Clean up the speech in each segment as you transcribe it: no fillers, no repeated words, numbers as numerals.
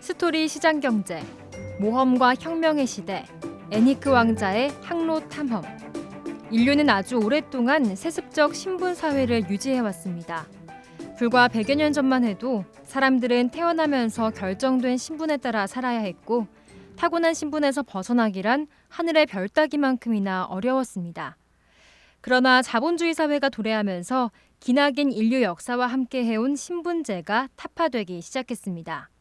스토리 시장경제, 모험과 혁명의 시대, 애니크 왕자의 항로 탐험. 인류는 아주 오랫동안 세습적 신분 사회를 유지해왔습니다. 불과 100여 년 전만 해도 사람들은 태어나면서 결정된 신분에 따라 살아야 했고 타고난 신분에서 벗어나기란 하늘의 별 따기만큼이나 어려웠습니다. 그러나 자본주의 사회가 도래하면서 기나긴 인류 역사와 함께 해온 신분제가 타파되기 시작했습니다.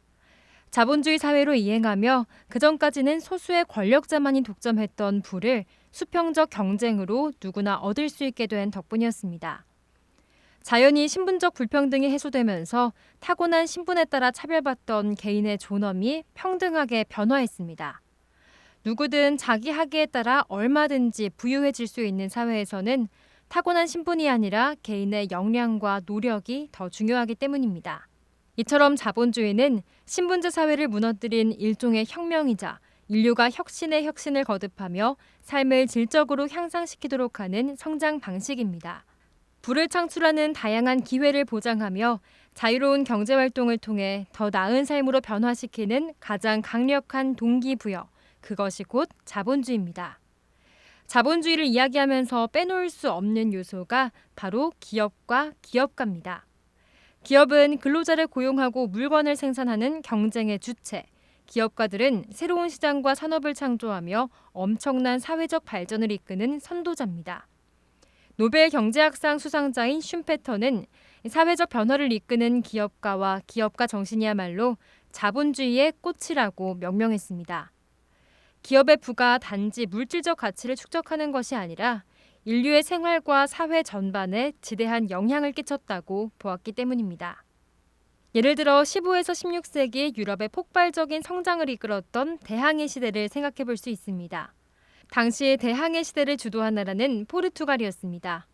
자본주의 사회로 이행하며 그전까지는 소수의 권력자만이 독점했던 부를 수평적 경쟁으로 누구나 얻을 수 있게 된 덕분이었습니다. 자연히 신분적 불평등이 해소되면서 타고난 신분에 따라 차별받던 개인의 존엄이 평등하게 변화했습니다. 누구든 자기 학위에 따라 얼마든지 부유해질 수 있는 사회에서는 타고난 신분이 아니라 개인의 역량과 노력이 더 중요하기 때문입니다. 이처럼 자본주의는 신분제 사회를 무너뜨린 일종의 혁명이자 인류가 혁신의 혁신을 거듭하며 삶을 질적으로 향상시키도록 하는 성장 방식입니다. 부를 창출하는 다양한 기회를 보장하며 자유로운 경제활동을 통해 더 나은 삶으로 변화시키는 가장 강력한 동기부여, 그것이 곧 자본주의입니다. 자본주의를 이야기하면서 빼놓을 수 없는 요소가 바로 기업과 기업가입니다. 기업은 근로자를 고용하고 물건을 생산하는 경쟁의 주체, 기업가들은 새로운 시장과 산업을 창조하며 엄청난 사회적 발전을 이끄는 선도자입니다. 노벨 경제학상 수상자인 슌페터는 사회적 변화를 이끄는 기업가와 기업가 정신이야말로 자본주의의 꽃이라고 명명했습니다. 기업의 부가 단지 물질적 가치를 축적하는 것이 아니라 인류의 생활과 사회 전반에 지대한 영향을 끼쳤다고 보았기 때문입니다. 예를 들어 15에서 16세기 유럽의 폭발적인 성장을 이끌었던 대항해 시대를 생각해 볼 수 있습니다. 당시 대항해 시대를 주도한 나라는 포르투갈이었습니다.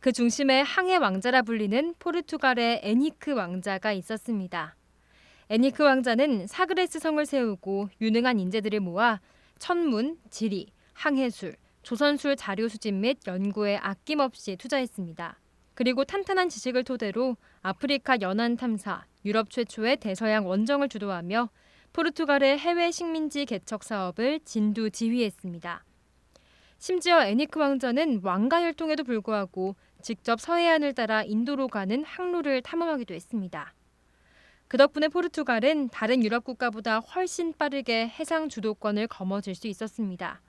그 중심에 항해 왕자라 불리는 포르투갈의 애니크 왕자가 있었습니다. 애니크 왕자는 사그레스 성을 세우고 유능한 인재들을 모아 천문, 지리, 항해술, 조선술 자료 수집 및 연구에 아낌없이 투자했습니다. 그리고 탄탄한 지식을 토대로 아프리카 연안 탐사, 유럽 최초의 대서양 원정을 주도하며 포르투갈의 해외 식민지 개척 사업을 진두지휘했습니다. 심지어 애니크 왕자는 왕가 혈통에도 불구하고 직접 서해안을 따라 인도로 가는 항로를 탐험하기도 했습니다. 그 덕분에 포르투갈은 다른 유럽 국가보다 훨씬 빠르게 해상 주도권을 거머쥘 수 있었습니다.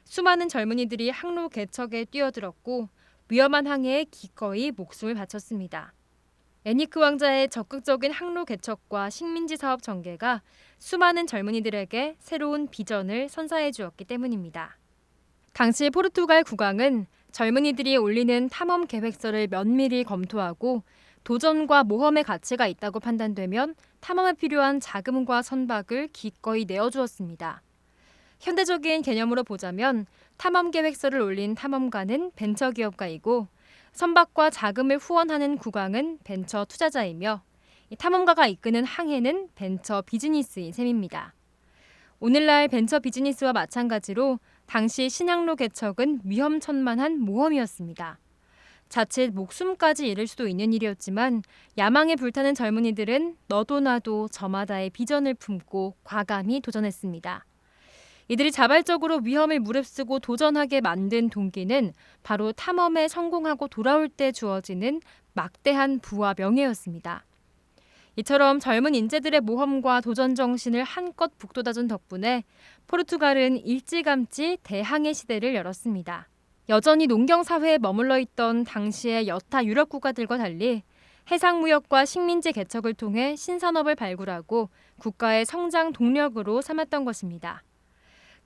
수많은 젊은이들이 항로 개척에 뛰어들었고 위험한 항해에 기꺼이 목숨을 바쳤습니다. 애니크 왕자의 적극적인 항로 개척과 식민지 사업 전개가 수많은 젊은이들에게 새로운 비전을 선사해 주었기 때문입니다. 당시 포르투갈 국왕은 젊은이들이 올리는 탐험 계획서를 면밀히 검토하고 도전과 모험의 가치가 있다고 판단되면 탐험에 필요한 자금과 선박을 기꺼이 내어주었습니다. 현대적인 개념으로 보자면 탐험 계획서를 올린 탐험가는 벤처기업가이고 선박과 자금을 후원하는 국왕은 벤처 투자자이며 탐험가가 이끄는 항해는 벤처 비즈니스인 셈입니다. 오늘날 벤처 비즈니스와 마찬가지로 당시 신항로 개척은 위험천만한 모험이었습니다. 자칫 목숨까지 잃을 수도 있는 일이었지만 야망에 불타는 젊은이들은 너도 나도 저마다의 비전을 품고 과감히 도전했습니다. 이들이 자발적으로 위험을 무릅쓰고 도전하게 만든 동기는 바로 탐험에 성공하고 돌아올 때 주어지는 막대한 부와 명예였습니다. 이처럼 젊은 인재들의 모험과 도전 정신을 한껏 북돋아준 덕분에 포르투갈은 일찌감치 대항해 시대를 열었습니다. 여전히 농경 사회에 머물러 있던 당시의 여타 유럽 국가들과 달리 해상무역과 식민지 개척을 통해 신산업을 발굴하고 국가의 성장 동력으로 삼았던 것입니다.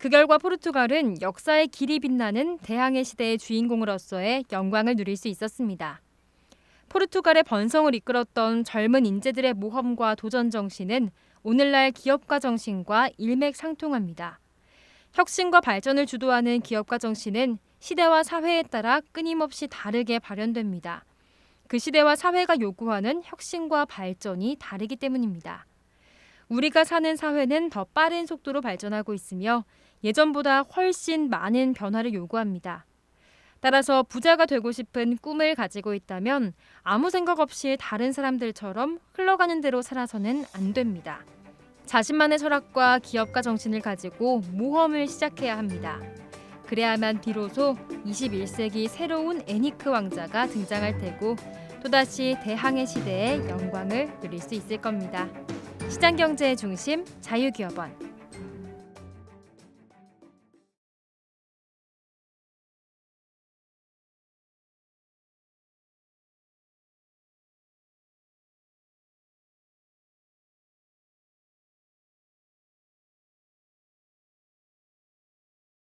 그 결과 포르투갈은 역사의 길이 빛나는 대항해 시대의 주인공으로서의 영광을 누릴 수 있었습니다. 포르투갈의 번성을 이끌었던 젊은 인재들의 모험과 도전 정신은 오늘날 기업가 정신과 일맥상통합니다. 혁신과 발전을 주도하는 기업가 정신은 시대와 사회에 따라 끊임없이 다르게 발현됩니다. 그 시대와 사회가 요구하는 혁신과 발전이 다르기 때문입니다. 우리가 사는 사회는 더 빠른 속도로 발전하고 있으며 예전보다 훨씬 많은 변화를 요구합니다. 따라서 부자가 되고 싶은 꿈을 가지고 있다면 아무 생각 없이 다른 사람들처럼 흘러가는 대로 살아서는 안 됩니다. 자신만의 철학과 기업가 정신을 가지고 모험을 시작해야 합니다. 그래야만 비로소 21세기 새로운 애니크 왕자가 등장할 테고 또다시 대항해 시대의 영광을 누릴 수 있을 겁니다. 시장경제의 중심 자유기업원